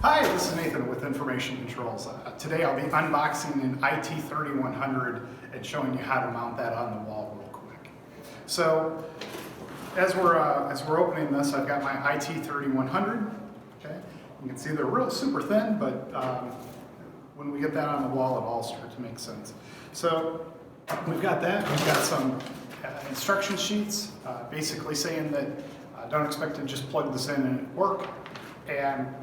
Hi, this is Nathan with Information Controls. Today I'll be unboxing an IT3100 and showing you how to mount that on the wall real quick. So as we're opening this, I've got my IT3100. Okay, you can see they're real super thin, but when we get that on the wall, it all starts to make sense. So we've got that. We've got some instruction sheets, basically saying that don't expect to just plug this in and work. And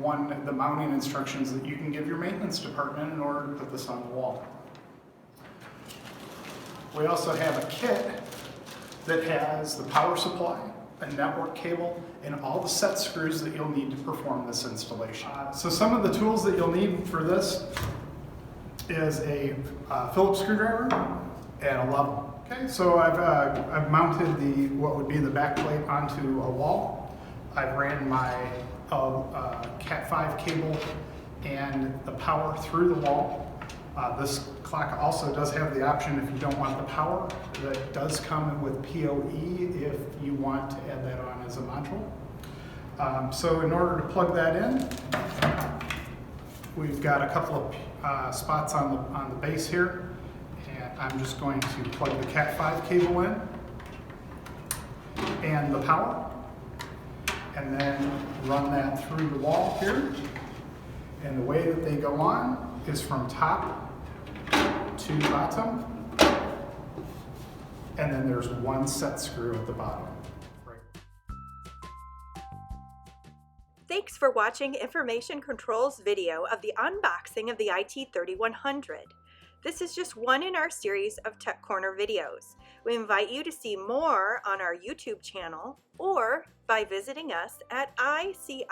the mounting instructions that you can give your maintenance department in order to put this on the wall. We also have a kit that has the power supply, a network cable, and all the set screws that you'll need to perform this installation. So some of the tools that you'll need for this is a Phillips screwdriver and a level. Okay, so I've mounted what would be the back plate onto a wall. I've ran my Cat 5 cable and the power through the wall. This clock also does have the option, if you don't want the power, that does come with PoE if you want to add that on as a module. So in order to plug that in, we've got a couple of spots on the base here, and I'm just going to plug the Cat 5 cable in and the power, and then run that through the wall here. And the way that they go on is from top to bottom, and then there's one set screw at the bottom. Right. Thanks for watching Information Controls video of the unboxing of the IT3100. This is just one in our series of Tech Corner videos. We invite you to see more on our YouTube channel or by visiting us at ICICO.com.